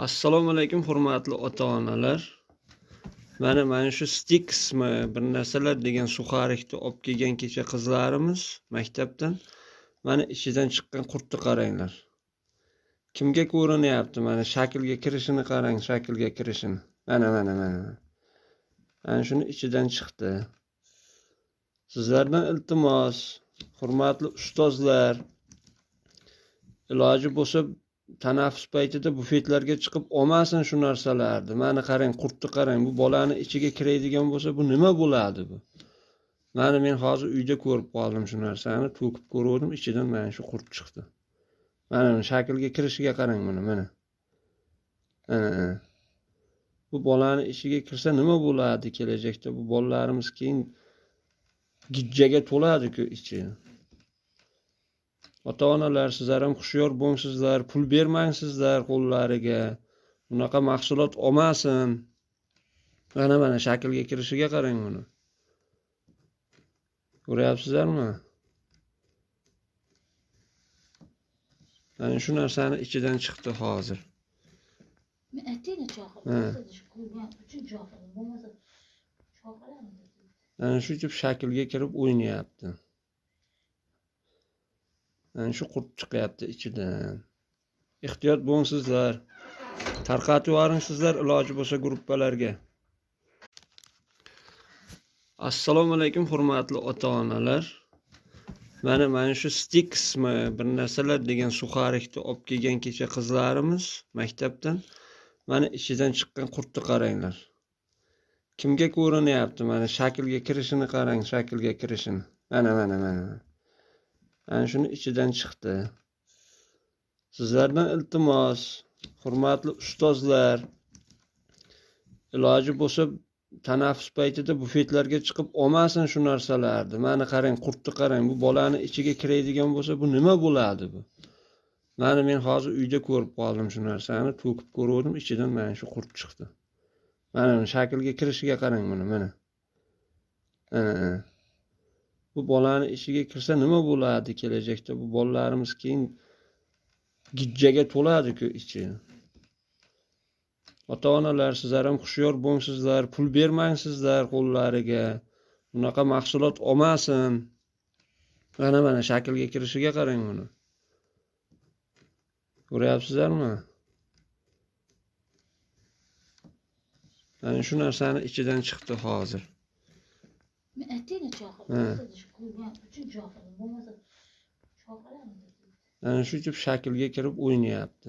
Assalomu alaykum hurmatli ota-onalar. Mana shu Stixmi bir narsalar degan suxarikni olib kelgan kecha qizlarimiz maktabdan. Mana ichidan chiqqan qurtni qaranglar. Kimga ko'rinyapti? Mana shaklga kirishini qarang, shaklga kirishini. Mana. Mana shuni ichidan chiqdi. Sizlardan iltimos, hurmatli ustozlar, iloji bo'lsa tanaffus paytida bufetlarga chiqib olmasin shu narsalarni. Mana qarang, qurtni qarang. Bu bolani ichiga kiradigan bo'lsa, bu nima bo'ladi bu? Mana men hozir uyda ko'rib qoldim shu narsani, to'kib ko'rdim, ichidan mana shu qurt chiqdi. Mana shaklga kirishiga qarang buni, mana. Bu bolani ichiga kirsa nima bo'ladi kelajakda? Bu bolalarimiz keyin gijjaga to'ladi-ku ichi. Ota-onalar, sizlar ham xushyor bo'lsizlar, pul bermangsizlar qo'llariga. Bunaqa mahsulot olmasin. Mana shaklga kirishiga qarang buni. Ko'ryapsizlarmi? Mana shu narsani ichidan chiqdi hozir. Mana shu deb shaklga kirib o'ynayapti. Mana shu qurt chiqyapti ichidan. Ehtiyot bo'lsizlar. Tarqatib yuboringizlar iloji bo'lsa gruppalarga. Assalomu alaykum hurmatli ota-onalar. Mana shu Stixmi bir narsalar degan suxarikni olib kelgan kecha qizlarimiz maktabdan. Mana ichidan chiqqan qurtni qaranglar. Kimga ko'rinyapti? Mana shaklga kirishini qarang, shaklga kirishini. Mana. Mana shuni ichidan chiqdi. Sizlardan iltimos, hurmatli ustozlar, iloji bo'lsa tanaffus paytida bufetlarga chiqib olmasin shu narsalarni. Mana qarang, qurtni qarang. Bu bolani ichiga kiradigan bo'lsa, bu nima bo'ladi bu? Mana men hozir uyda ko'rib qoldim shu narsani, to'kib ko'rdim, ichidan mana shu qurt chiqdi. Mana shaklga kirishiga qarang buni, mana. Bu bolani ichiga kirsa nima bo'ladi kelajakda? Bu bolalarimiz keyin gijjaga to'ladi-ku ichi. Ota-onalar, sizlar ham xushyor bo'lsizlar, pul bermangsizlar qo'llariga. Bunaqa mahsulot olmasin. Mana shaklga kirishiga qarang buni. Ko'ryapsizlarmi? Mana shu narsani ichidan chiqdi hozir. Mana shu deb shaklga kirib o'ynayapti.